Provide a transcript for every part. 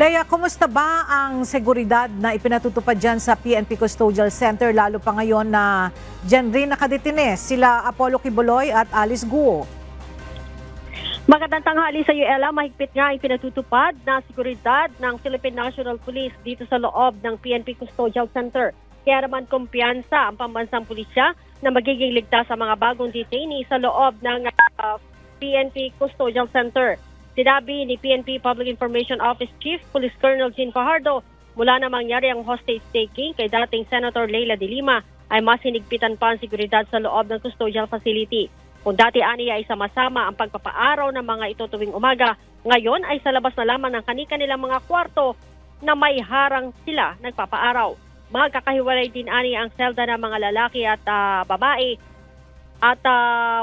Leia, kumusta ba ang seguridad na ipinatutupad dyan sa PNP Custodial Center, lalo pa ngayon na dyan rin nakadetine sila Apollo Quiboloy at Alice Guo? Magandang tanghali sa iyo, Ella. Mahigpit nga ipinatutupad na seguridad ng Philippine National Police dito sa loob ng PNP Custodial Center. Kaya naman kumpiyansa ang pambansang pulisya na magiging ligtas sa mga bagong detainee sa loob ng PNP Custodial Center. Sinabi ni PNP Public Information Office Chief Police Colonel Jean Fajardo, mula na mangyari ang hostage taking kay dating Senator Leila de Lima ay mas hinigpitan pa ang seguridad sa loob ng custodial facility. Kung dati aniya ay sama-sama ang pagpapaaraw ng mga ito tuwing umaga, ngayon ay sa labas na lamang ng kani-kanilang mga kwarto na may harang sila nagpapaaraw. Magkakahiwalay din aniya ang selda ng mga lalaki at babae at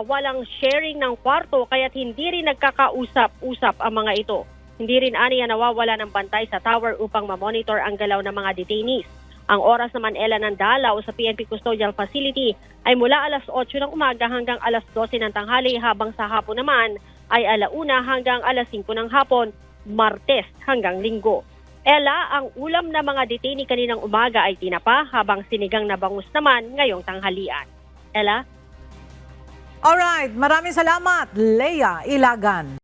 walang sharing ng kwarto kaya't hindi rin nagkakausap-usap ang mga ito. Hindi rin aniya nawawala ng bantay sa tower upang mamonitor ang galaw ng mga detainees. Ang oras naman, Ella, ng dalaw sa PNP Custodial Facility ay mula alas 8 ng umaga hanggang alas 12 ng tanghali, habang sa hapon naman ay 1 hanggang alas 5 ng hapon, Martes hanggang Linggo. Ella, ang ulam na mga detainee kaninang umaga ay tinapa, habang sinigang na bangus naman ngayong tanghalian. Ella? Alright, maraming salamat, Leia Ilagan.